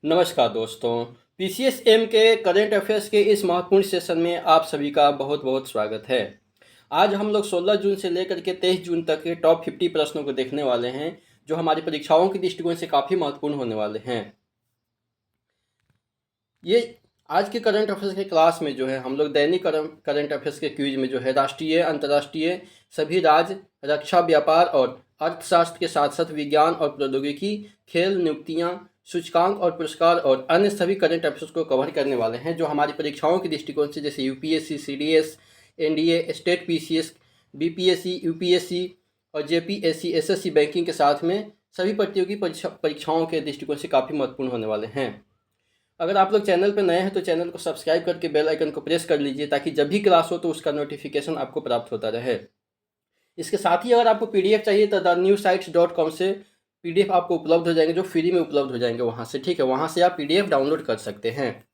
नमस्कार दोस्तों। पीसीएसएम के करंट अफेयर्स के इस महत्वपूर्ण सेशन में आप सभी का बहुत बहुत स्वागत है। आज हम लोग 16 जून से लेकर के 23 जून तक के टॉप 50 प्रश्नों को देखने वाले हैं, जो हमारी परीक्षाओं के दृष्टिकोण से काफ़ी महत्वपूर्ण होने वाले हैं। ये आज के करंट अफेयर्स के क्लास में जो है हम लोग दैनिक करंट अफेयर्स के क्विज में जो है राष्ट्रीय, अंतर्राष्ट्रीय, सभी राज्य, रक्षा, व्यापार और अर्थशास्त्र के साथ साथ विज्ञान और प्रौद्योगिकी, खेल, नियुक्तियां, सूचकांक और पुरस्कार और अन्य सभी करंट अफेयर्स को कवर करने वाले हैं, जो हमारी परीक्षाओं के दृष्टिकोण से जैसे UPSC, CDS, NDA, state PCS, BPSC, UPSC और जेपीएससी, एसएससी बैंकिंग के साथ में सभी प्रतियोगी परीक्षाओं के दृष्टिकोण से काफ़ी महत्वपूर्ण होने वाले हैं। अगर आप लोग चैनल पर नए हैं तो चैनल को सब्सक्राइब करके बेल आइकन को प्रेस कर लीजिए, ताकि जब भी क्लास हो तो उसका नोटिफिकेशन आपको प्राप्त होता रहे। इसके साथ ही अगर आपको पीडीएफ चाहिए तो thenewsites.com से पीडीएफ आपको उपलब्ध हो जाएंगे, जो फ्री में उपलब्ध हो जाएंगे वहाँ से। ठीक है, वहाँ से आप पीडीएफ डाउनलोड कर सकते हैं।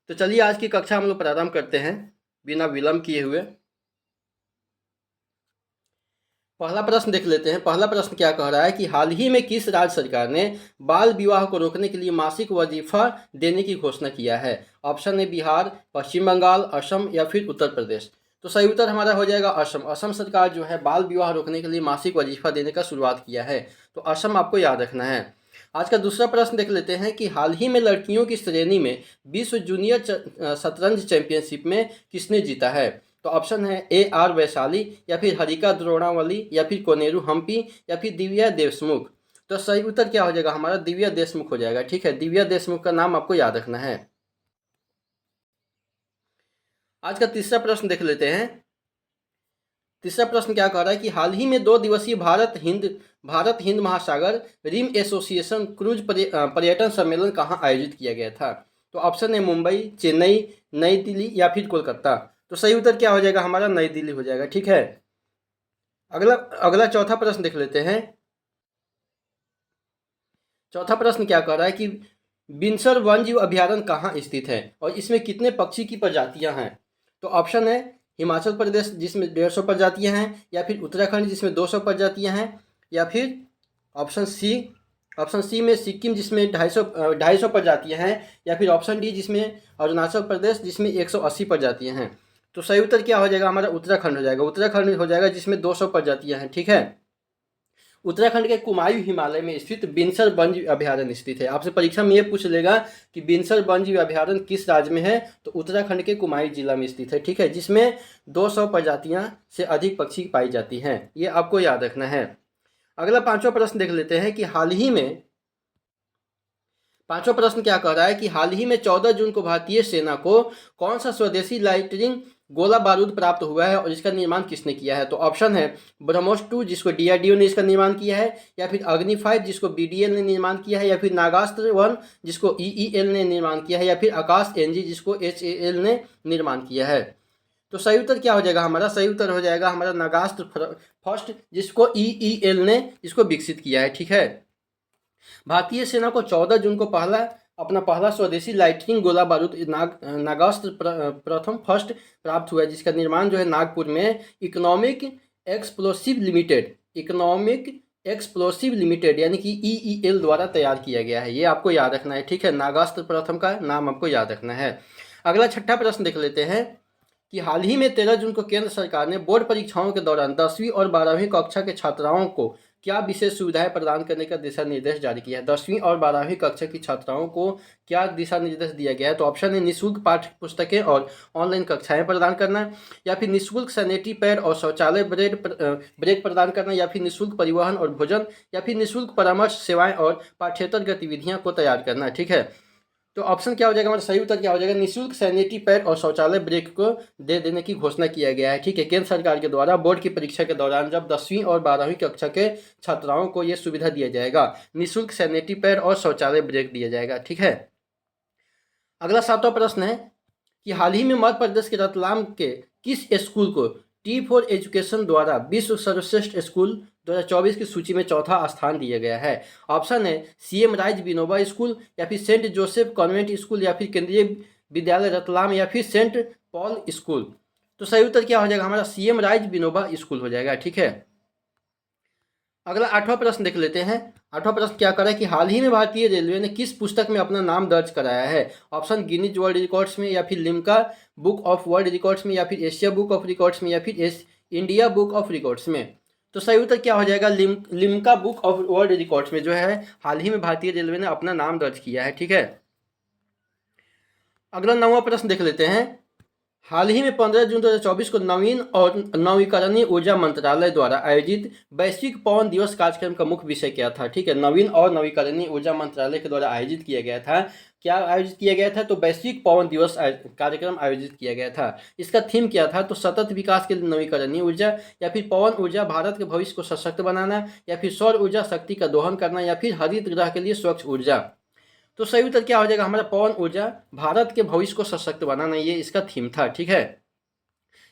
तो चलिए आज की कक्षा हम लोग प्रारंभ करते हैं बिना विलंब किए हुए। पहला प्रश्न देख लेते हैं। पहला प्रश्न क्या कह रहा है कि हाल ही में किस राज्य सरकार ने बाल विवाह को रोकने के लिए मासिक वजीफा देने की घोषणा किया है? ऑप्शन है बिहार, पश्चिम बंगाल, असम या फिर उत्तर प्रदेश। तो सही उत्तर हमारा हो जाएगा असम। असम सरकार जो है बाल विवाह रोकने के लिए मासिक वजीफा देने का शुरुआत किया है, तो असम आपको याद रखना है। आज का दूसरा प्रश्न देख लेते हैं कि हाल ही में लड़कियों की श्रेणी में विश्व जूनियर शतरंज चैंपियनशिप में किसने जीता है? तो ऑप्शन है ए आर वैशाली या फिर हरिका द्रोणावली या फिर कोनेरू हम्पी या फिर दिव्या देशमुख। तो सही उत्तर क्या हो जाएगा हमारा? दिव्या देशमुख हो जाएगा। ठीक है, दिव्या देशमुख का नाम आपको याद रखना है। आज का तीसरा प्रश्न देख लेते हैं। तीसरा प्रश्न क्या कह रहा है कि हाल ही में 2 दिवसीय भारत हिंद महासागर रिम एसोसिएशन क्रूज पर्यटन सम्मेलन कहाँ आयोजित किया गया था? तो ऑप्शन है मुंबई, चेन्नई, नई दिल्ली या फिर कोलकाता। तो सही उत्तर क्या हो जाएगा हमारा? नई दिल्ली हो जाएगा। ठीक है, अगला अगला चौथा प्रश्न देख लेते हैं। चौथा प्रश्न क्या कह रहा है कि बिनसर वन्यजीव अभयारण्य कहाँ स्थित है और इसमें कितने पक्षी की प्रजातियां हैं? तो ऑप्शन है हिमाचल प्रदेश जिसमें 150 प्रजातियां हैं, या फिर उत्तराखंड जिसमें 200 प्रजातियां हैं, या फिर ऑप्शन सी में सिक्किम जिसमें 250 प्रजातियां हैं, या फिर ऑप्शन डी जिसमें अरुणाचल प्रदेश जिसमें 180 प्रजातियां हैं। तो सही उत्तर क्या हो जाएगा हमारा? उत्तराखंड हो जाएगा। उत्तराखंड हो जाएगा जिसमें 200 प्रजातियां हैं। ठीक है, उत्तराखंड के कुमायूं हिमालय में स्थित बिनसर वन्यजीव अभयारण्य स्थित है। आपसे परीक्षा में ये पूछ लेगा कि बिनसर वन्यजीव अभयारण्य किस राज्य में है, तो उत्तराखंड के कुमायूं जिला में स्थित है। ठीक है, जिसमें 200 प्रजातियां से अधिक पक्षी पाई जाती हैं। ये आपको याद रखना है। अगला पांचवा प्रश्न देख लेते हैं कि पांचवा प्रश्न क्या कह रहा है कि हाल ही में 14 जून को भारतीय सेना को कौन सा स्वदेशी लाइटनिंग गोला बारूद प्राप्त हुआ है और इसका निर्माण किसने किया है? तो ऑप्शन है ब्रह्मोस 2 जिसको डीआरडीओ ने इसका निर्माण किया है, या फिर अग्नि 5 जिसको बीडीएल ने निर्माण किया है, या फिर नागास्त्र 1 जिसको ईईएल ने निर्माण किया है, या फिर आकाश एनजी जिसको एचएएल ने निर्माण किया है। तो सही उत्तर क्या हो जाएगा हमारा? सही उत्तर हो जाएगा हमारा नागास्त्र फर्स्ट जिसको ईईएल ने इसको विकसित किया है। ठीक है, भारतीय सेना को 14 जून को अपना पहला स्वदेशी लाइटनिंग गोला बारूद नागास्त्र प्रथम फर्स्ट प्राप्त हुआ है, जिसका निर्माण जो है नागपुर में इकोनॉमिक एक्सप्लोसिव लिमिटेड यानी कि ईईएल द्वारा तैयार किया गया है। ये आपको याद रखना है। ठीक है, नागास्त्र प्रथम का नाम आपको याद रखना है। अगला छठा प्रश्न देख लेते हैं कि हाल ही में 13 जून को केंद्र सरकार ने बोर्ड परीक्षाओं के दौरान 10वीं और 12वीं कक्षा के छात्राओं को क्या विशेष सुविधाएं प्रदान करने का दिशा निर्देश जारी किया है? 10वीं और 12वीं कक्षा की छात्राओं को क्या दिशा निर्देश दिया गया है? तो ऑप्शन है निःशुल्क पाठ्य पुस्तकें और ऑनलाइन कक्षाएं प्रदान करना, या फिर निःशुल्क सैनिटरी पैड और शौचालय ब्रेक प्रदान करना, या फिर निःशुल्क परिवहन और भोजन, या फिर निःशुल्क परामर्श सेवाएं और पाठ्येतर गतिविधियां को तैयार करना। ठीक है, तो ऑप्शन क्या हो जाएगा हमारा? सही उत्तर क्या हो जाएगा? निःशुल्क सैनिटरी पैड और शौचालय ब्रेक को दे देने की घोषणा किया गया है। ठीक है, केंद्र सरकार के द्वारा बोर्ड की परीक्षा के दौरान जब 10वीं और 12वीं कक्षा के छात्राओं को यह सुविधा दिया जाएगा, निःशुल्क सैनिटरी पैड और शौचालय ब्रेक दिया जाएगा। ठीक है, अगला 7वां प्रश्न है कि हाल ही में मध्य प्रदेश के रतलाम के किस स्कूल को T4 एजुकेशन द्वारा विश्व सर्वश्रेष्ठ स्कूल 2024 की सूची में चौथा स्थान दिया गया है? ऑप्शन है सीएम राइज विनोबा स्कूल, या फिर सेंट जोसेफ कॉन्वेंट स्कूल, या फिर केंद्रीय विद्यालय रतलाम, या फिर सेंट पॉल स्कूल। तो सही उत्तर क्या हो जाएगा हमारा? सीएम राइज विनोबा स्कूल हो जाएगा। ठीक है, अगला 8वां प्रश्न देख लेते हैं। 8वां प्रश्न क्या कर रहा है कि हाल ही में भारतीय रेलवे ने किस पुस्तक में अपना नाम दर्ज कराया है? ऑप्शन गिनीज वर्ल्ड रिकॉर्ड्स में, या फिर Limca book of world records में, या फिर एशिया बुक ऑफ रिकॉर्ड्स में, या फिर इंडिया बुक ऑफ रिकॉर्ड्स में। तो सही उत्तर क्या हो जाएगा? Limca book of world records में जो है हाल ही में भारतीय रेलवे ने अपना नाम दर्ज किया है। ठीक है। अगला 9वां प्रश्न देख लेते हैं। हाल ही में 15 जून 2024 को नवीन और नवीकरणीय ऊर्जा मंत्रालय द्वारा आयोजित वैश्विक पवन दिवस कार्यक्रम का मुख्य विषय क्या था? ठीक है, नवीन और नवीकरणीय ऊर्जा मंत्रालय के द्वारा आयोजित किया गया था। क्या आयोजित किया गया था? तो वैश्विक पवन दिवस कार्यक्रम आयोजित किया गया था। इसका थीम क्या था? तो सतत विकास के लिए नवीकरणीय ऊर्जा, या फिर पवन ऊर्जा भारत के भविष्य को सशक्त बनाना, या फिर सौर ऊर्जा शक्ति का दोहन करना, या फिर हरित ग्रह के लिए स्वच्छ ऊर्जा। तो सही उत्तर क्या हो जाएगा? हमारा पवन ऊर्जा भारत के भविष्य को सशक्त बनाना, ये इसका थीम था। ठीक है,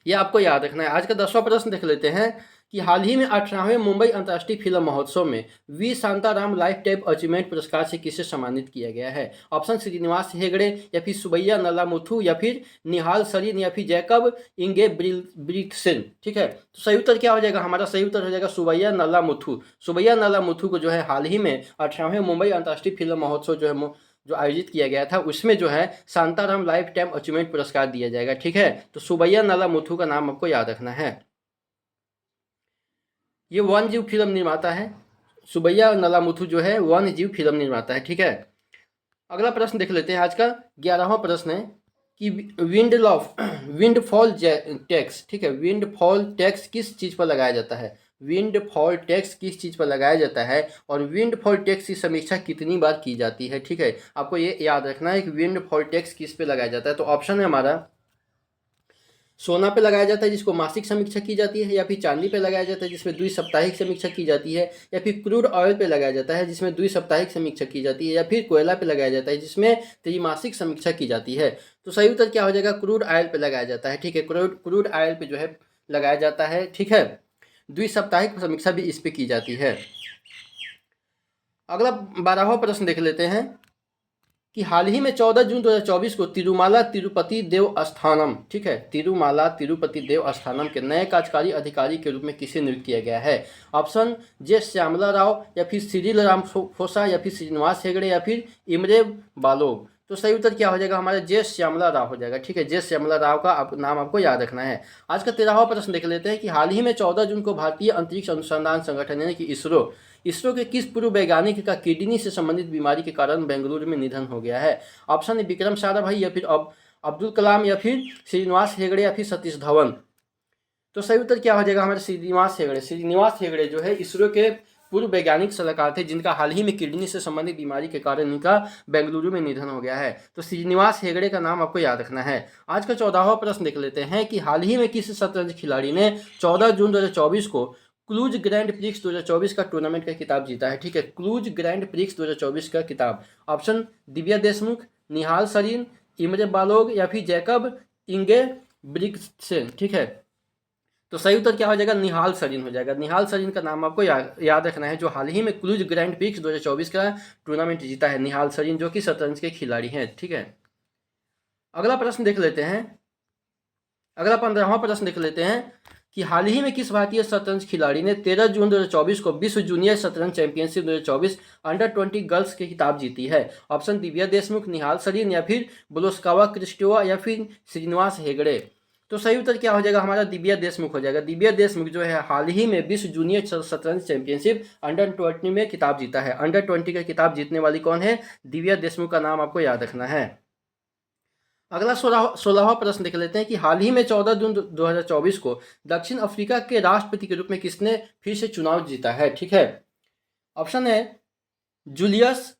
ये आपको याद रखना है। आज का 10वां प्रश्न देख लेते हैं कि हाल ही में 18वें मुंबई अंतर्राष्ट्रीय फिल्म महोत्सव में V Shantaram lifetime achievement पुरस्कार से किसे सम्मानित किया गया है? ऑप्शन श्रीनिवास हेगड़े, या फिर सुबैया नलामुथु, या फिर निहाल सरीन, या फिर जैकब इंगे ब्रिक्सन। ठीक है, तो सही उत्तर क्या हो जाएगा? हमारा सही उत्तर हो जाएगा सुबैया नलामुथु। सुबैया नलामुथु को जो है हाल ही में 18वें मुंबई अंतर्राष्ट्रीय फिल्म महोत्सव जो आयोजित किया गया था उसमें जो है शांताराम लाइफ टाइम अचीवमेंट पुरस्कार दिया जाएगा। ठीक है, तो सुबैया नलामुथु का नाम आपको याद रखना है। ये वन जीव फिल्म निर्माता है। सुबैया नलामुथु जो है वन जीव फिल्म निर्माता है। ठीक है, अगला प्रश्न देख लेते हैं। आज का 11वां प्रश्न है कि विंडफॉल टैक्स, ठीक है, विंडफॉल टैक्स किस चीज़ पर लगाया जाता है? विंडफॉल टैक्स किस चीज़ पर लगाया जाता है और विंडफॉल टैक्स की समीक्षा कितनी बार की जाती है? ठीक है, आपको ये याद रखना है कि विंडफॉल टैक्स किस पे लगाया जाता है। तो ऑप्शन है हमारा सोना पे लगाया जाता है जिसको मासिक समीक्षा की जाती है, या फिर चांदी पे लगाया जाता है जिसमें द्विसाप्ताहिक समीक्षा की जाती है, या फिर क्रूड ऑयल पे लगाया जाता है जिसमें द्विसाप्ताहिक समीक्षा की जाती है, या फिर कोयला पे लगाया जाता है जिसमें त्रैमासिक समीक्षा की जाती है। तो सही उत्तर क्या हो जाएगा? क्रूड ऑयल पे लगाया जाता है। ठीक है, क्रूड ऑयल पे जो है लगाया जाता है। ठीक है, द्विसाप्ताहिक समीक्षा भी इस पे की जाती है। अगला 12वां प्रश्न देख लेते हैं कि हाल ही में 14 जून 2024 को तिरुमाला तिरुपति देवस्थानम, ठीक है, तिरुमाला तिरुपति देवस्थानम के नए कार्यकारी अधिकारी के रूप में किसे नियुक्त किया गया है? ऑप्शन जे श्यामला राव, या फिर सिरिल रामफोसा, या फिर श्रीनिवास हेगड़े, या फिर इमरे बालोग। तो सही उत्तर क्या हो जाएगा? हमारा जे श्यामला राव हो जाएगा। ठीक है, जे श्यामला राव का नाम आपको याद रखना है। आज का 13वां प्रश्न देख लेते हैं कि हाल ही में 14 जून को भारतीय अंतरिक्ष अनुसंधान संगठन यानी कि इसरो के किस पूर्व वैज्ञानिक का किडनी से संबंधित बीमारी के कारण बेंगलुरु में निधन हो गया है? ऑप्शन है विक्रम साराभाई, या फिर अब्दुल कलाम, या फिर श्रीनिवास हेगड़े, या फिर सतीश धवन। तो सही उत्तर क्या हो जाएगा? हमारे श्रीनिवास हेगड़े। श्रीनिवास हेगड़े जो है इसरो के पूर्व वैज्ञानिक सलाहकार थे जिनका हाल ही में किडनी से संबंधित बीमारी के कारण इनका बेंगलुरु में निधन हो गया है। तो श्रीनिवास हेगड़े का नाम आपको याद रखना है। आज का 14वां प्रश्न देख लेते हैं कि हाल ही में किस शतरंज खिलाड़ी ने 14 जून 2024 को क्लूज ग्रैंड प्रिक्स 2024 का टूर्नामेंट का खिताब जीता है? ठीक है, क्लूज ग्रैंड प्रिक्स 2024 का खिताब। ऑप्शन दिव्या देशमुख, निहाल सरीन, इमरे बालोग, या फिर जैकब इंगे ब्रिक्सेन। ठीक है, तो सही उत्तर क्या हो जाएगा? निहाल सरीन हो जाएगा। निहाल सरीन का नाम आपको याद रखना है, जो हाल ही में क्लूज ग्रैंड प्रिक्स 2024 का टूर्नामेंट जीता है। निहाल सरीन जो कि शतरंज के खिलाड़ी हैं। ठीक है, अगला प्रश्न देख लेते हैं। अगला 15वां प्रश्न देख लेते हैं कि हाल ही में किस भारतीय शतरंज खिलाड़ी ने 13 जून 2024 को विश्व जूनियर शतरंज चैंपियनशिप 2024 अंडर-20 गर्ल्स के खिताब जीती है? ऑप्शन दिव्या देशमुख, निहाल सरीन, या फिर ब्लोस्कावा क्रिस्टोवा, या फिर श्रीनिवास हेगड़े। तो सही उत्तर क्या हो जाएगा? हमारा दिव्या देशमुख हो जाएगा। दिव्या देशमुख जो है हाल ही में विश्व जूनियर शतरंज चैंपियनशिप अंडर-20 में खिताब जीता है। अंडर-20 का खिताब जीतने वाली कौन है? दिव्या देशमुख का नाम आपको याद रखना है। अगला 16वां प्रश्न देख लेते हैं कि हाल ही में 14 जून 2024 को दक्षिण अफ्रीका के राष्ट्रपति के रूप में किसने फिर से चुनाव जीता है? ठीक है, ऑप्शन है जूलियस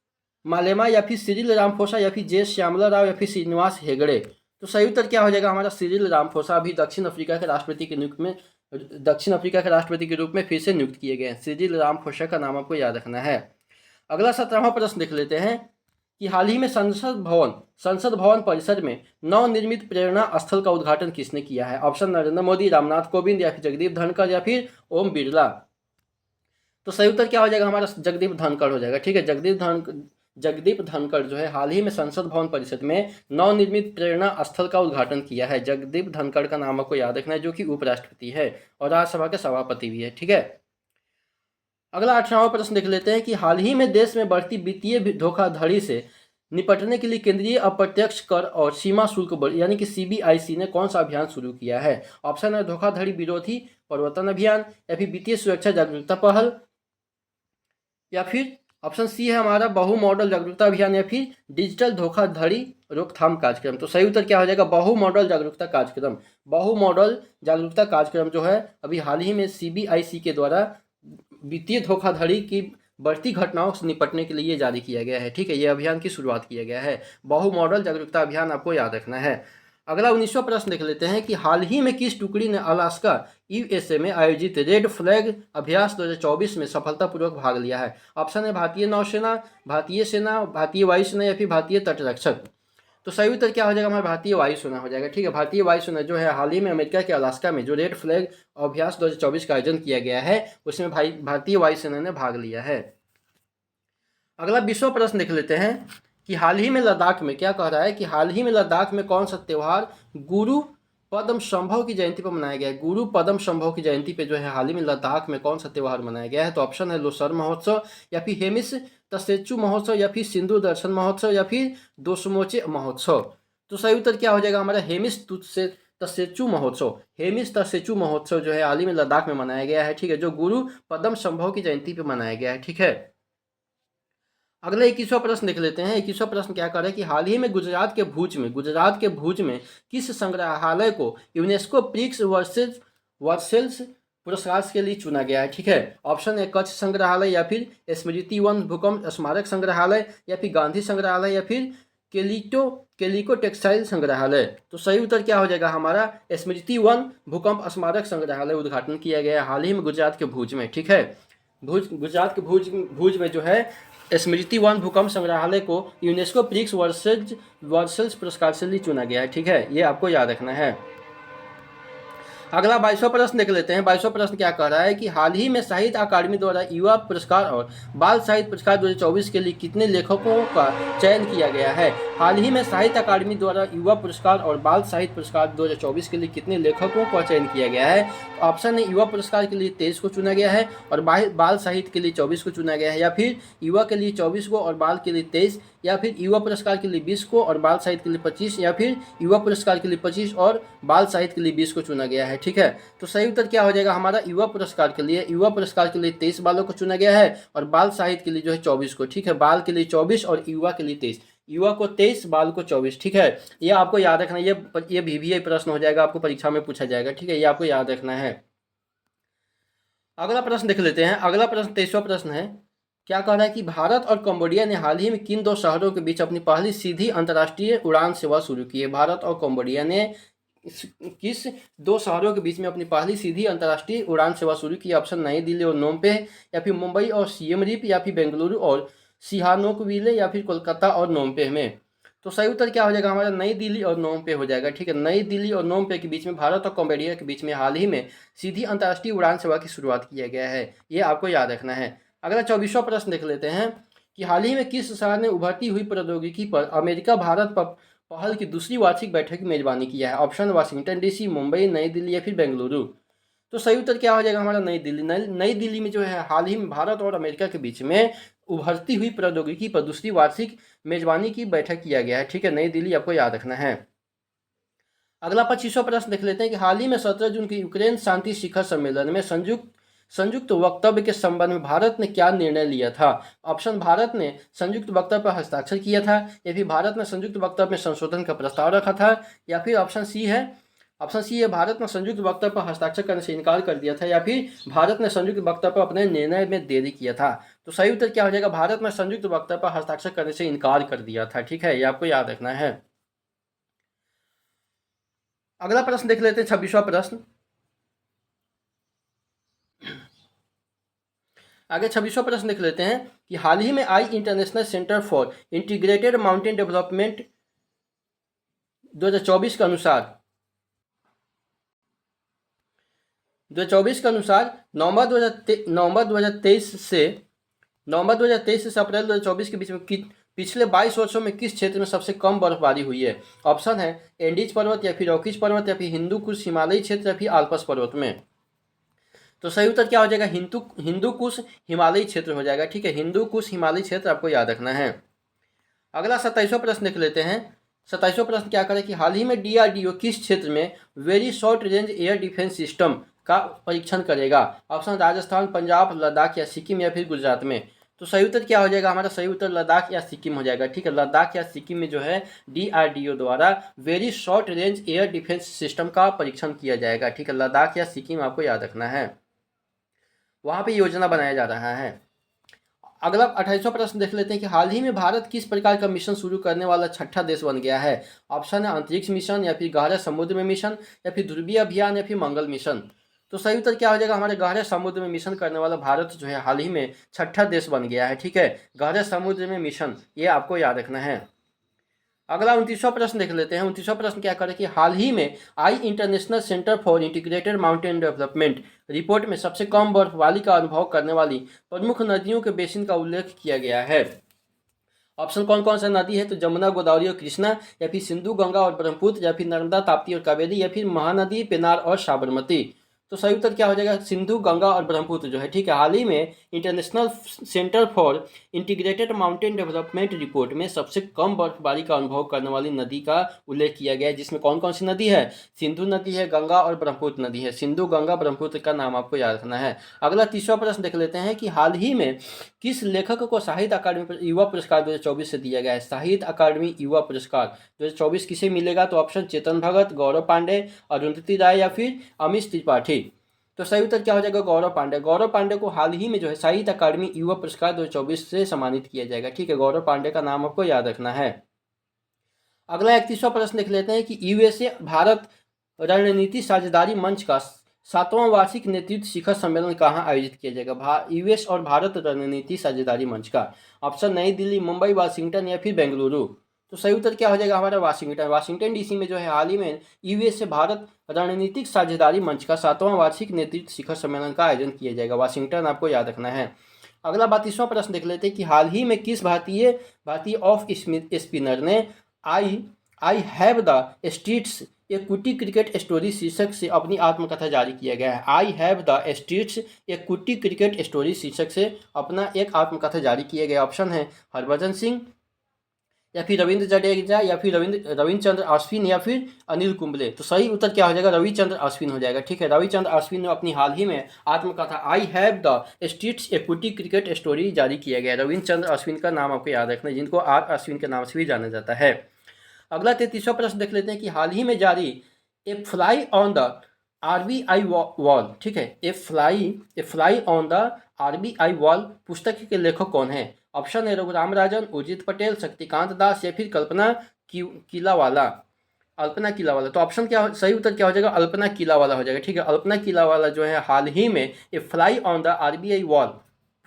मालेमा, या फिर सिरिल रामफोसा, या फिर जे श्यामला राव, या फिर श्रीनिवास हेगड़े। तो सही उत्तर क्या हो जाएगा? हमारा सिरिल रामफोसा अभी दक्षिण अफ्रीका के राष्ट्रपति के रूप में फिर से नियुक्त किए गए हैं। सिरिल रामफोसा का नाम आपको याद रखना है। अगला 17वां प्रश्न देख लेते हैं कि हाल ही में संसद भवन परिसर में नवनिर्मित प्रेरणा स्थल का उद्घाटन किसने किया है? ऑप्शन नरेंद्र मोदी, रामनाथ कोविंद, या फिर जगदीप धनखड़, या फिर ओम बिरला। तो सही उत्तर क्या हो जाएगा? हमारा जगदीप धनखड़ हो जाएगा। ठीक है, जगदीप धनखड़ जो है हाल ही में संसद भवन परिसर में नवनिर्मित प्रेरणा स्थल का उद्घाटन किया है। जगदीप धनखड़ का नाम आपको याद रखना है, जो कि उपराष्ट्रपति है और राज्यसभा के सभापति भी है। ठीक है, अगला 18वां प्रश्न देख लेते हैं कि हाल ही में देश में बढ़ती वित्तीय धोखाधड़ी से निपटने के लिए केंद्रीय अप्रत्यक्ष कर और सीमा शुल्क बोर्ड यानी कि सीबीआईसी ने कौन सा अभियान शुरू किया है। ऑप्शन है धोखाधड़ी विरोधी प्रवर्तन अभियान, या फिर वित्तीय सुरक्षा जागरूकता पहल, या फिर ऑप्शन सी है हमारा बहु मॉडल जागरूकता अभियान, या फिर डिजिटल धोखाधड़ी रोकथाम कार्यक्रम। तो सही उत्तर क्या हो जाएगा, बहु मॉडल जागरूकता कार्यक्रम। बहु मॉडल जागरूकता कार्यक्रम जो है अभी हाल ही में सीबीआईसी के द्वारा वित्तीय धोखाधड़ी की बढ़ती घटनाओं से निपटने के लिए जारी किया गया है। ठीक है, ये अभियान की शुरुआत किया गया है, बहु मॉडल जागरूकता अभियान, आपको याद रखना है। अगला 19वां प्रश्न देख लेते हैं कि हाल ही में किस टुकड़ी ने अलास्का यूएसए में आयोजित रेड फ्लैग अभ्यास 2024 में सफलतापूर्वक भाग लिया है। ऑप्शन है भारतीय नौसेना, भारतीय सेना, भारतीय वायुसेना, या फिर भारतीय तटरक्षक। तो सही उत्तर क्या हो जाएगा, हमारा भारतीय वायुसेना हो जाएगा। ठीक है, भारतीय वायुसेना जो है हाल ही में अमेरिका के अलास्का में जो रेड फ्लैग अभ्यास 2024 का आयोजन किया गया है उसमें भारतीय वायुसेना ने भाग लिया है। अगला 20वां प्रश्न देख लेते हैं कि हाल ही में लद्दाख में क्या कह रहा है कि हाल ही में लद्दाख में कौन सा त्यौहार गुरु पद्म संभव की जयंती पर मनाया गया है। गुरु पद्म संभव की जयंती पे जो है हाल ही में लद्दाख में कौन सा त्यौहार मनाया गया है। तो ऑप्शन है लोसर महोत्सव, या फिर हेमिस तसेचु महोत्सव, या फिर सिंधु दर्शन महोत्सव, या फिर दोसमोचे महोत्सव। तो सही उत्तर क्या हो जाएगा हमारा हेमिस तसेचु महोत्सव। हेमिस तसेचु महोत्सव जो है हाल ही में लद्दाख में मनाया गया है। ठीक है, जो गुरु पद्म संभव की जयंती पे मनाया गया है। ठीक है, अगला 21वां प्रश्न देख लेते हैं। 21वां प्रश्न क्या कर रहा है कि हाल ही में गुजरात के भुज में किस संग्रहालय को यूनेस्को प्रिक्स वर्सेल्स पुरस्कार के लिए चुना गया है। ठीक है, ऑप्शन है कच्छ संग्रहालय, या फिर स्मृति वन भूकंप स्मारक संग्रहालय, या फिर गांधी संग्रहालय, या फिर केलिको टेक्सटाइल संग्रहालय। तो सही उत्तर क्या हो जाएगा हमारा स्मृति वन भूकंप स्मारक संग्रहालय उद्घाटन किया गया है हाल ही में गुजरात के भुज में। ठीक है, गुजरात के भुज में जो है स्मृति वन भूकंप संग्रहालय को यूनेस्को प्रिक्स वर्सेल्स पुरस्कार से लिए चुना गया है। ठीक है, ये आपको याद रखना है। अगला 22वां प्रश्न देख लेते हैं। 22वां प्रश्न क्या कह रहा है कि हाल ही में साहित्य अकादमी द्वारा युवा पुरस्कार और बाल साहित्य पुरस्कार 2024 के लिए कितने लेखकों का चयन किया गया है। हाल ही में साहित्य अकादमी द्वारा युवा पुरस्कार और बाल साहित्य पुरस्कार 2024 के लिए कितने लेखकों का चयन किया गया है। ऑप्शन है युवा पुरस्कार के लिए 23 को चुना गया है, और बाल साहित्य के लिए 24 को चुना गया है, या फिर युवा के लिए 24 को और बाल के लिए 23, या फिर युवा पुरस्कार के लिए 20 को और बाल साहित्य के लिए 25, या फिर युवा पुरस्कार के लिए 25 और बाल साहित्य के लिए 20 को चुना गया है। ठीक है, तो सही उत्तर क्या हो जाएगा हमारा युवा पुरस्कार के लिए 23 बालों को चुना गया है, और बाल साहित्य के लिए जो है 24 को। ठीक है, बाल के लिए 24 और युवा के लिए 23, युवा को 23 बाल को 24। ठीक है, ये आपको याद रखना, ये VVI प्रश्न हो जाएगा, आपको परीक्षा में पूछा जाएगा। ठीक है, ये आपको याद रखना है। अगला प्रश्न देख लेते हैं। अगला प्रश्न 23वां प्रश्न है, क्या कह रहा है कि भारत और कंबोडिया ने हाल ही में किन दो शहरों के बीच अपनी पहली सीधी अंतर्राष्ट्रीय उड़ान सेवा शुरू की है। भारत और कंबोडिया ने किस दो शहरों के बीच में अपनी पहली सीधी अंतर्राष्ट्रीय उड़ान सेवा शुरू की। ऑप्शन नई दिल्ली और नोम्पे, या फिर मुंबई और सियम रिप, या फिर बेंगलुरु और सिहानोकविले, या फिर कोलकाता और नोम्पे में। तो सही उत्तर क्या हो जाएगा हमारा नई दिल्ली और नोम्पे हो जाएगा। ठीक है, नई दिल्ली और नोम्पे के बीच में भारत और कंबोडिया के बीच में हाल ही में सीधी अंतर्राष्ट्रीय उड़ान सेवा की शुरुआत किया गया है, ये आपको याद रखना है। अगला 24वां प्रश्न देख लेते हैं कि हाल ही में किस शहर ने उभरती हुई प्रौद्योगिकी पर अमेरिका भारत पहल की दूसरी वार्षिक बैठक की मेजबानी किया है। ऑप्शन वाशिंगटन DC, मुंबई, नई दिल्ली, या फिर बेंगलुरु। तो सही उत्तर क्या हो जाएगा हमारा नई दिल्ली। नई दिल्ली में जो है हाल ही में भारत और अमेरिका के बीच में उभरती हुई प्रौद्योगिकी पर दूसरी वार्षिक मेजबानी की बैठक किया गया है। ठीक है, नई दिल्ली आपको याद रखना है। अगला 25वां प्रश्न देख लेते हैं कि हाल ही में 17 जून के यूक्रेन शांति शिखर सम्मेलन में संयुक्त वक्तव्य के संबंध में भारत ने क्या निर्णय लिया था। ऑप्शन भारत ने संयुक्त वक्तव्य पर हस्ताक्षर किया था, या फिर भारत ने संयुक्त वक्तव्य में संशोधन का प्रस्ताव रखा था, या फिर ऑप्शन सी है भारत ने संयुक्त वक्तव्य पर हस्ताक्षर करने से इनकार कर दिया था, या फिर भारत ने संयुक्त वक्तव्य पर अपने निर्णय में देरी किया था। तो सही उत्तर क्या हो जाएगा, भारत ने संयुक्त वक्तव्य पर हस्ताक्षर करने से इनकार कर दिया था। ठीक है, ये आपको याद रखना है। अगला प्रश्न देख लेते हैं 26वां प्रश्न। आगे 26वां प्रश्न देख लेते हैं कि हाल ही में आई International Centre for Integrated Mountain Development 2024 के अनुसार नवंबर 2023 से अप्रैल 2024 के बीच में पिछले 22 वर्षों में किस क्षेत्र में सबसे कम बर्फबारी हुई है। ऑप्शन है एंडीज पर्वत, या फिर रॉकीज पर्वत, या फिर हिंदू कुश हिमालयी क्षेत्र, या फिर आल्प्स पर्वत में। तो सही उत्तर क्या हो जाएगा, हिंदू कुश हिमालयी क्षेत्र हो जाएगा। ठीक है, हिंदू कुश हिमालयी क्षेत्र आपको याद रखना है। अगला 27वां प्रश्न देख लेते हैं। 27वां प्रश्न क्या करें कि हाल ही में डीआरडीओ किस क्षेत्र में very short range air defence system का परीक्षण करेगा? ऑप्शन राजस्थान, पंजाब, लद्दाख या सिक्किम या फिर गुजरात में। तो सही उत्तर क्या हो जाएगा हमारा, सही उत्तर लद्दाख या सिक्किम हो जाएगा। ठीक है, लद्दाख या सिक्किम में जो है डीआरडीओ द्वारा very short range air defence system का परीक्षण किया जाएगा। ठीक है, लद्दाख या सिक्किम आपको याद रखना है, वहाँ पे योजना बनाया जा रहा है। अगला 28वां प्रश्न देख लेते हैं कि हाल ही में भारत किस प्रकार का मिशन शुरू करने वाला छठा देश बन गया है? ऑप्शन है अंतरिक्ष मिशन या फिर गहरे समुद्र में मिशन या फिर ध्रुवीय अभियान या फिर मंगल मिशन। तो सही उत्तर क्या हो जाएगा, हमारे गहरे समुद्र में मिशन करने वाला भारत जो है हाल ही में छठा देश बन गया है। ठीक है, गहरे समुद्र में मिशन, ये आपको याद रखना है। अगला 29वां प्रश्न देख लेते हैं। 29वां प्रश्न क्या करें कि हाल ही में आई International Centre for Integrated Mountain Development report में सबसे कम बर्फबारी का अनुभव करने वाली प्रमुख नदियों के बेसिन का उल्लेख किया गया है। ऑप्शन कौन कौन सा नदी है, तो जमुना, गोदावरी और कृष्णा या फिर सिंधु, गंगा और ब्रह्मपुत्र या फिर नर्मदा, ताप्ती और कावेरी या फिर महानदी, पेनार और साबरमती। तो सही उत्तर क्या हो जाएगा, सिंधु, गंगा और ब्रह्मपुत्र जो है। ठीक है, हाल ही में international Centre for Integrated Mountain Development report में सबसे कम बर्फबारी का अनुभव करने वाली नदी का उल्लेख किया गया है, जिसमें कौन कौन सी नदी है, सिंधु नदी है, गंगा और ब्रह्मपुत्र नदी है। सिंधु, गंगा, ब्रह्मपुत्र का नाम आपको याद रखना है। अगला 30वां प्रश्न देख लेते हैं कि हाल ही में किस लेखक को साहित्य अकादमी युवा पुरस्कार 2024 से दिया गया है? साहित्य अकादमी युवा पुरस्कार 2024 किसे मिलेगा? तो ऑप्शन चेतन भगत, गौरव पांडे, अरुंधति राय या फिर अमिश त्रिपाठी। तो सही उत्तर क्या हो जाएगा, गौरव पांडे। गौरव पांडे को हाल ही में जो है साहित्य अकादमी युवा पुरस्कार 2024 से सम्मानित किया जाएगा। ठीक है, गौरव पांडे का नाम आपको याद रखना है। अगला 31वां प्रश्न देख लेते हैं कि यूएसए भारत रणनीति साझेदारी मंच का 7वां वार्षिक नेतृत्व शिखर सम्मेलन कहाँ आयोजित किया जाएगा? यूएस और भारत रणनीति साझेदारी मंच का। ऑप्शन नई दिल्ली, मुंबई, वाशिंगटन या फिर बेंगलुरु। तो सही उत्तर क्या हो जाएगा हमारा, वाशिंगटन। वाशिंगटन डीसी में जो है हाल ही में यूएस से भारत रणनीतिक साझेदारी मंच का 7वां वार्षिक नेतृत्व शिखर सम्मेलन का आयोजन किया जाएगा। वाशिंगटन आपको याद रखना है। अगला 32वां प्रश्न देख लेते हैं कि हाल ही में किस भारतीय ऑफ स्पिनर ने आई आई हैव द स्ट्रीट्स ए कुटी क्रिकेट स्टोरी शीर्षक से अपनी आत्मकथा जारी किया गया है? आई हैव द स्ट्रीट्स ए कुटी क्रिकेट स्टोरी शीर्षक से अपना एक आत्मकथा जारी किया गया। ऑप्शन है हरभजन सिंह या फिर रविंद्र जडेजा या फिर रविचंद्र अश्विन या फिर अनिल कुंबले। तो सही उत्तर क्या हो जाएगा, रविचंद्र अश्विन हो जाएगा। ठीक है, रविचंद्र अश्विन ने अपनी हाल ही में आत्मकथा आई हैव द स्ट्रीट्स ए कुटी क्रिकेट स्टोरी जारी किया गया। रविचंद्र अश्विन का नाम आपको याद रखना है, जिनको आर अश्विन के नाम से भी जाना जाता है। अगला 33वां प्रश्न देख लेते हैं कि हाल ही में जारी a fly on the RBI wall, ठीक है, a fly on the RBI wall पुस्तक के लेखक कौन है? ऑप्शन है रघुराम राजन, उर्जित पटेल, शक्तिकांत दास या फिर कल्पना किलावाला। अल्पना किलावाला। तो ऑप्शन क्या सही उत्तर क्या हो जाएगा, अल्पना किलावाला हो जाएगा। ठीक है, अल्पना किलावाला जो है हाल ही में a fly on the RBI wall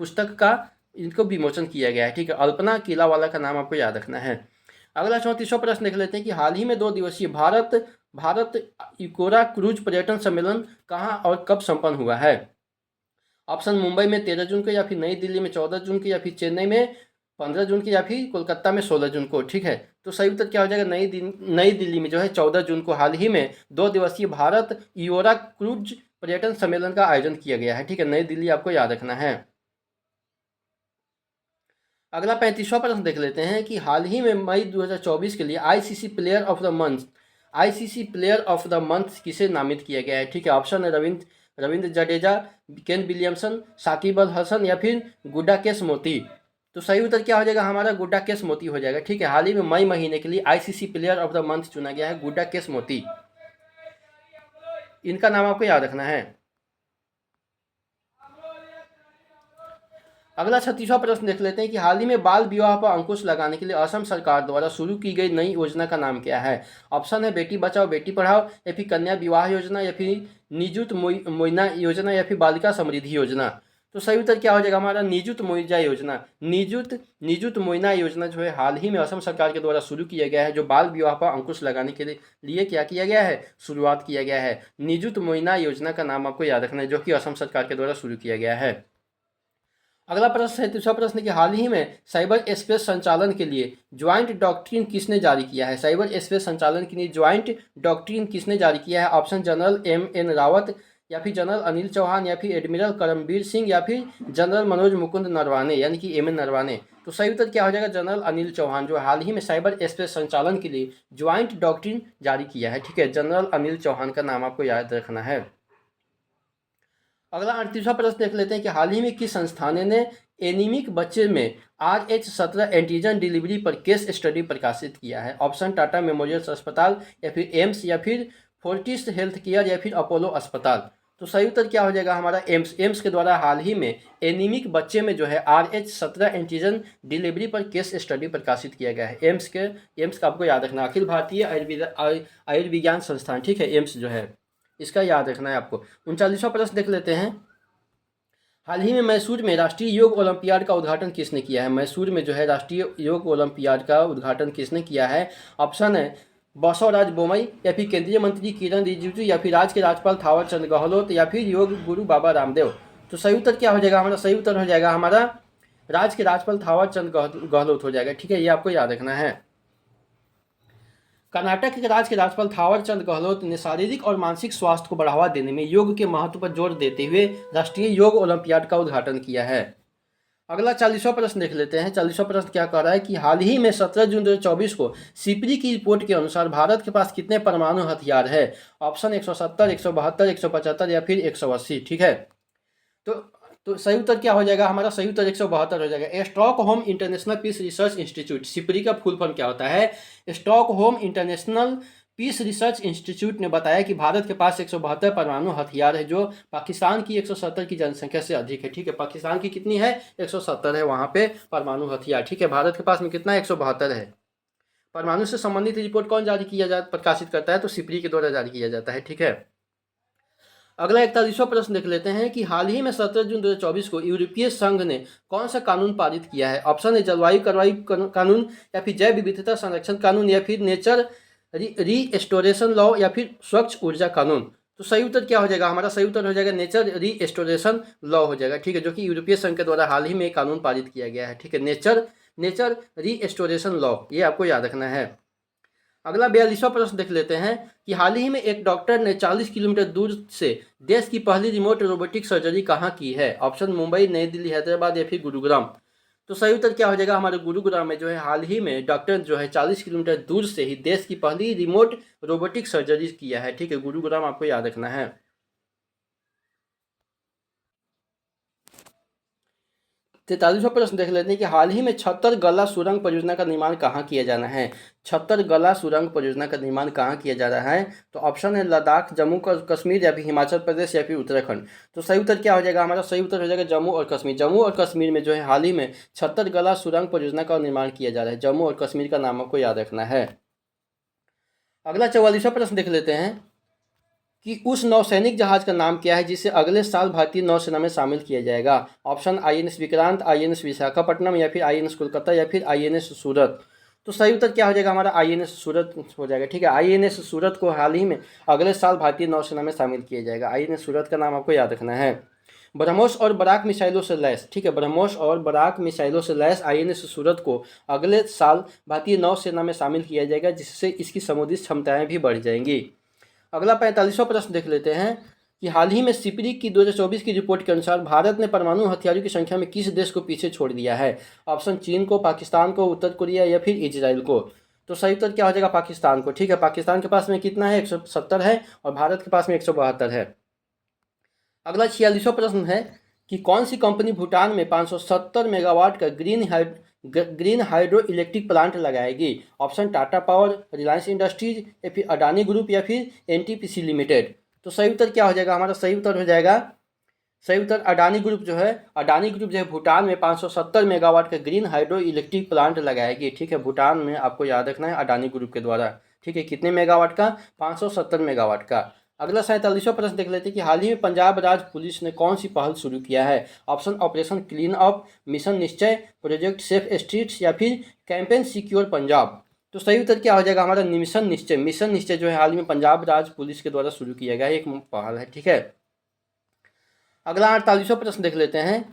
पुस्तक का इनको विमोचन किया गया है। ठीक है, अल्पना किलावाला का नाम आपको याद रखना है। अगला 34वां प्रश्न देख लेते हैं कि हाल ही में 2 दिवसीय भारत इकोरा क्रूज पर्यटन सम्मेलन कहाँ और कब संपन्न हुआ है? ऑप्शन मुंबई में 13 जून को या फिर नई दिल्ली में 14 जून को या फिर चेन्नई में 15 जून को या फिर कोलकाता में 16 जून को। ठीक है, तो सही उत्तर क्या हो जाएगा, नई दिल्ली में जो है 14 जून को हाल ही में 2 दिवसीय भारत इकोरा क्रूज पर्यटन सम्मेलन का आयोजन किया गया है। ठीक है, नई दिल्ली आपको याद रखना है। अगला 35वां प्रश्न देख लेते हैं कि हाल ही में मई 2024 के लिए ICC player of the month किसे नामित किया गया है? ठीक है, ऑप्शन है रविंद्र जडेजा, केन विलियमसन, साकिब अल हसन या फिर गुडाकेश मोती। तो सही उत्तर क्या हो जाएगा हमारा, गुडाकेश मोती हो जाएगा। ठीक है, हाल ही में मई महीने के लिए ICC player of the month चुना गया है गुडाकेश मोती। इनका नाम आपको याद रखना है। अगला 36वां प्रश्न देख लेते हैं कि हाल ही में बाल विवाह पर अंकुश लगाने के लिए असम सरकार द्वारा शुरू की गई नई योजना का नाम क्या है? ऑप्शन है बेटी बचाओ बेटी पढ़ाओ या फिर कन्या विवाह योजना या फिर निजुत मोइना योजना या फिर बालिका समृद्धि योजना। तो सही उत्तर क्या हो जाएगा हमारा, निजुत मोइजा योजना। निजुत मोइना योजना जो है हाल ही में असम सरकार के द्वारा शुरू किया गया है, जो बाल विवाह पर अंकुश लगाने के लिए क्या किया गया है, शुरुआत किया गया है। निजुत मोइना योजना का नाम आपको याद रखना है, जो कि असम सरकार के द्वारा शुरू किया गया है। अगला प्रश्न है 37वां प्रश्न कि हाल ही में साइबर स्पेस संचालन के लिए ज्वाइंट डॉक्ट्रिन किसने जारी किया है? साइबर स्पेस संचालन के लिए ज्वाइंट डॉक्ट्रिन किसने जारी किया है? Option general M N Rawat या फिर जनरल अनिल चौहान या फिर एडमिरल करमबीर सिंह या फिर जनरल मनोज मुकुंद नरवाने यानी कि एम एन नरवाने। तो सही उत्तर क्या हो जाएगा? जनरल अनिल चौहान, जो हाल ही में साइबर स्पेस संचालन के लिए ज्वाइंट डॉक्ट्रिन जारी किया है। ठीक है, जनरल अनिल चौहान का नाम आपको याद रखना है। अगला 38वां प्रश्न देख लेते हैं कि हाल ही में किस संस्थान ने एनीमिक बच्चे में RH17 एंटीजन डिलीवरी पर केस स्टडी प्रकाशित किया है? ऑप्शन टाटा मेमोरियल अस्पताल या फिर एम्स या फिर फोर्टिस हेल्थ केयर या फिर अपोलो अस्पताल। तो सही उत्तर क्या हो जाएगा हमारा? एम्स के द्वारा हाल ही में एनीमिक बच्चे में जो है RH17 एंटीजन डिलीवरी पर केस स्टडी प्रकाशित किया गया है। एम्स का आपको याद रखना, अखिल भारतीय आयुर्विज्ञान संस्थान। ठीक है, एम्स जो है इसका याद रखना है आपको। 39वां प्रश्न देख लेते हैं। हाल ही में मैसूर में राष्ट्रीय योग ओलंपियाड का उद्घाटन किसने किया है? मैसूर में जो है राष्ट्रीय योग ओलंपियाड का उद्घाटन किसने किया है? ऑप्शन है बसवराज बोमई या फिर केंद्रीय मंत्री किरण रिजिजू या फिर राज्य के राज्यपाल थावर चंद गहलोत या फिर योग गुरु बाबा रामदेव। तो सही उत्तर क्या हो जाएगा हमारा? सही उत्तर हो जाएगा हमारा राज्य के राज्यपाल थावर चंद गहलोत हो जाएगा। ठीक है, ये आपको याद रखना है। कर्नाटक के राज्यपाल थावर चंद गहलोत ने शारीरिक और मानसिक स्वास्थ्य को बढ़ावा देने में योग के महत्व पर जोर देते हुए राष्ट्रीय योग ओलंपियाड का उद्घाटन किया है। अगला 40वां प्रश्न देख लेते हैं। 40वां प्रश्न क्या कह रहा है कि हाल ही में 17 जून 2024 को सिपरी की रिपोर्ट के अनुसार भारत के पास कितने परमाणु हथियार है? ऑप्शन 170, 172, 175 या फिर 180। ठीक है, तो सही उत्तर क्या हो जाएगा हमारा? सही उत्तर 172 हो जाएगा। Stockholm International Peace Research Institute, SIPRI का फुल फॉर्म क्या होता है? Stockholm International Peace Research Institute ने बताया कि भारत के पास 172 परमाणु हथियार है, जो पाकिस्तान की 170 की जनसंख्या से अधिक है। ठीक है, पाकिस्तान की कितनी है? 170 है वहाँ पे परमाणु हथियार। ठीक है, भारत के पास में कितना है? 172 है। परमाणु से संबंधित रिपोर्ट कौन प्रकाशित करता है? तो सिपरी के द्वारा जारी किया जाता है। ठीक है, अगला 41वां प्रश्न देख लेते हैं कि हाल ही में 17 जून 2024 को यूरोपीय संघ ने कौन सा कानून पारित किया है? ऑप्शन है जलवायु कानून या फिर जैव विविधता संरक्षण कानून या फिर नेचर रीस्टोरेशन लॉ या फिर स्वच्छ ऊर्जा कानून। तो सही उत्तर क्या हो जाएगा हमारा? सही उत्तर हो जाएगा नेचर रीस्टोरेशन लॉ हो जाएगा। ठीक है, जो कि यूरोपीय संघ के द्वारा हाल ही में कानून पारित किया गया है। ठीक है, नेचर रीस्टोरेशन लॉ, ये आपको याद रखना है। अगला 42वां प्रश्न देख लेते हैं कि हाल ही में एक डॉक्टर ने 40 किलोमीटर दूर से देश की पहली रिमोट रोबोटिक सर्जरी कहाँ की है? ऑप्शन मुंबई, नई दिल्ली, हैदराबाद या फिर गुरुग्राम। तो सही उत्तर क्या हो जाएगा हमारे? गुरुग्राम में जो है हाल ही में डॉक्टर जो है 40 किलोमीटर दूर से ही देश की पहली रिमोट रोबोटिक सर्जरी किया है। ठीक है, गुरुग्राम आपको याद रखना है। 43वां प्रश्न देख लेते हैं कि हाल ही में छत्तर गला सुरंग परियोजना का निर्माण कहाँ किया जाना है? छत्तर गला सुरंग परियोजना का निर्माण कहाँ किया जा रहा है? तो ऑप्शन है लद्दाख, जम्मू कश्मीर या फिर हिमाचल प्रदेश या फिर उत्तराखंड। तो सही उत्तर क्या हो जाएगा हमारा? सही उत्तर हो जाएगा जम्मू और कश्मीर। जम्मू और कश्मीर में जो है हाल ही में छत्तर गला सुरंग परियोजना का निर्माण किया जा रहा है। जम्मू और कश्मीर का नाम आपको याद रखना है। अगला 44वां प्रश्न देख लेते हैं कि उस नौसैनिक जहाज का नाम क्या है जिसे अगले साल भारतीय नौसेना में शामिल किया जाएगा? Option INS Vikrant, INS Visakhapatnam या फिर INS कोलकाता या फिर INS सूरत। तो सही उत्तर क्या हो जाएगा हमारा? INS सूरत हो जाएगा। ठीक है, INS सूरत को हाल ही में अगले साल भारतीय नौसेना में शामिल किया जाएगा। INS सूरत का नाम आपको याद रखना है। ब्रह्मोस और बराक मिसाइलों से लैस, ठीक है, ब्रह्मोस और बराक मिसाइलों से लैस INS सूरत को अगले साल भारतीय नौसेना में शामिल किया जाएगा, जिससे इसकी समुद्री क्षमताएं भी बढ़ जाएंगी। अगला 45वां प्रश्न देख लेते हैं कि हाल ही में सिपरी की 2024 की रिपोर्ट के अनुसार भारत ने परमाणु हथियारों की संख्या में किस देश को पीछे छोड़ दिया है? ऑप्शन चीन को, पाकिस्तान को, उत्तर कोरिया या फिर इजराइल को। तो सही उत्तर क्या हो जाएगा? पाकिस्तान को। ठीक है, पाकिस्तान के पास में कितना है? 170 है और भारत के पास में 172 है। अगला 46वां प्रश्न है कि कौन सी कंपनी भूटान में 570 मेगावाट का ग्रीन हाइड्रो इलेक्ट्रिक प्लांट लगाएगी? Option Tata power, Reliance industries या फिर अडानी ग्रुप या फिर NTPC लिमिटेड। तो सही उत्तर क्या हो जाएगा हमारा? सही उत्तर हो जाएगा सही उत्तर अडानी ग्रुप जो है भूटान में 570 मेगावाट का ग्रीन हाइड्रो इलेक्ट्रिक प्लांट लगाएगी। ठीक है, भूटान में आपको याद रखना है अडानी ग्रुप के द्वारा। ठीक है, कितने मेगावाट का? 570 मेगावाट का। अगला 47वां प्रश्न देख लेते हैं कि हाल ही में पंजाब राज्य पुलिस ने कौन सी पहल शुरू किया है? Option operation clean up, mission निश्चय, प्रोजेक्ट सेफ स्ट्रीट्स या फिर कैंपेन सिक्योर पंजाब। तो सही उत्तर क्या हो जाएगा हमारा? मिशन निश्चय जो है हाल ही में पंजाब राज्य पुलिस के द्वारा शुरू किया गया एक पहल है। ठीक है, अगला 48वां प्रश्न देख लेते हैं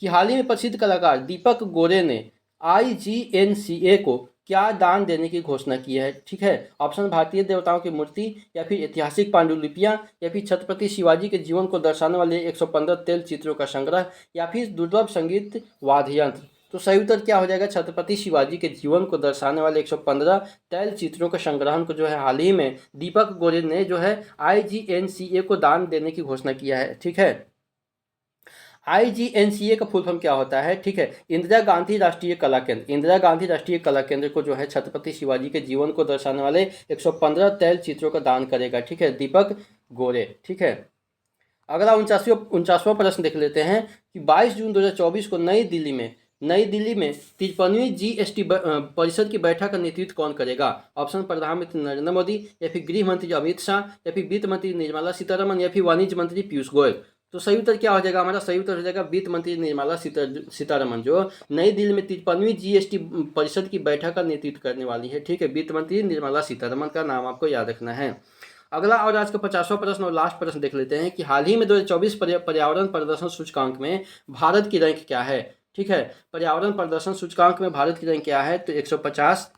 कि हाल ही में प्रसिद्ध कलाकार दीपक गोरे ने IGNCA को क्या दान देने की घोषणा की है? ठीक है, ऑप्शन भारतीय देवताओं की मूर्ति, या फिर ऐतिहासिक पांडुलिपियां, या फिर छत्रपति शिवाजी के जीवन को दर्शाने वाले 115 तेल चित्रों का संग्रह, या फिर दुर्लभ संगीत वाद्य यंत्र। तो सही उत्तर क्या हो जाएगा? छत्रपति शिवाजी के जीवन को दर्शाने वाले 115 तैल चित्रों के संग्रहण को जो है हाल ही में दीपक गोरे ने जो है IGNCA को दान देने की घोषणा किया है। ठीक है, IGNCA का फुल फॉर्म क्या होता है? ठीक है, इंदिरा गांधी राष्ट्रीय कला केंद्र। इंदिरा गांधी राष्ट्रीय कला केंद्र को जो है छत्रपति शिवाजी के जीवन को दर्शाने वाले 115 तैल चित्रों का दान करेगा। ठीक है, दीपक गोरे। ठीक है, अगला 49वां प्रश्न देख लेते हैं कि 22 जून 2024 को नई दिल्ली में 53वीं GST परिषद की बैठक का नेतृत्व कौन करेगा? ऑप्शन प्रधानमंत्री नरेंद्र मोदी, या फिर गृह मंत्री अमित शाह, या फिर वित्त मंत्री निर्मला सीतारमन, या फिर वाणिज्य मंत्री पीयूष गोयल। तो सही उत्तर क्या हो जाएगा? हमारा सही उत्तर हो जाएगा वित्त मंत्री निर्मला सीतारमन, जो नई दिल्ली में 53वीं GST परिषद की बैठक का नेतृत्व करने वाली है। ठीक है, वित्त मंत्री निर्मला सीतारमन का नाम आपको याद रखना है। अगला और आज का 50वां प्रश्न और लास्ट प्रश्न देख लेते हैं कि हाल ही में 2024 पर्यावरण प्रदर्शन सूचकांक में भारत की रैंक क्या है? ठीक है, पर्यावरण प्रदर्शन सूचकांक में भारत की रैंक क्या है? तो 150,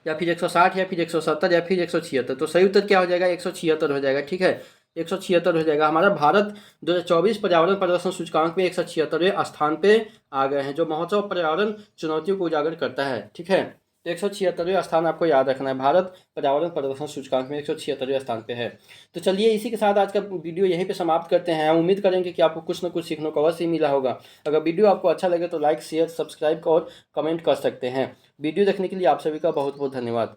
या फिर 160, या फिर 170, या फिर 176। तो सही उत्तर क्या हो जाएगा? 176 हो जाएगा। ठीक है, 176 हो जाएगा। हमारा भारत 2024 पर्यावरण प्रदर्शन सूचकांक में 176वें स्थान पे आ गए हैं, जो महोत्सव पर्यावरण चुनौतियों को उजागर करता है। ठीक है, 176वें स्थान आपको याद रखना है। भारत पर्यावरण प्रदर्शन सूचकांक में 176वें स्थान पे है। तो चलिए, इसी के साथ आज का वीडियो यहीं पे समाप्त करते हैं। हम उम्मीद करेंगे कि आपको कुछ ना कुछ सीखने को अवश्य मिला होगा। अगर वीडियो आपको अच्छा लगे तो लाइक, शेयर, सब्सक्राइब और कमेंट कर सकते हैं। वीडियो देखने के लिए आप सभी का बहुत बहुत धन्यवाद।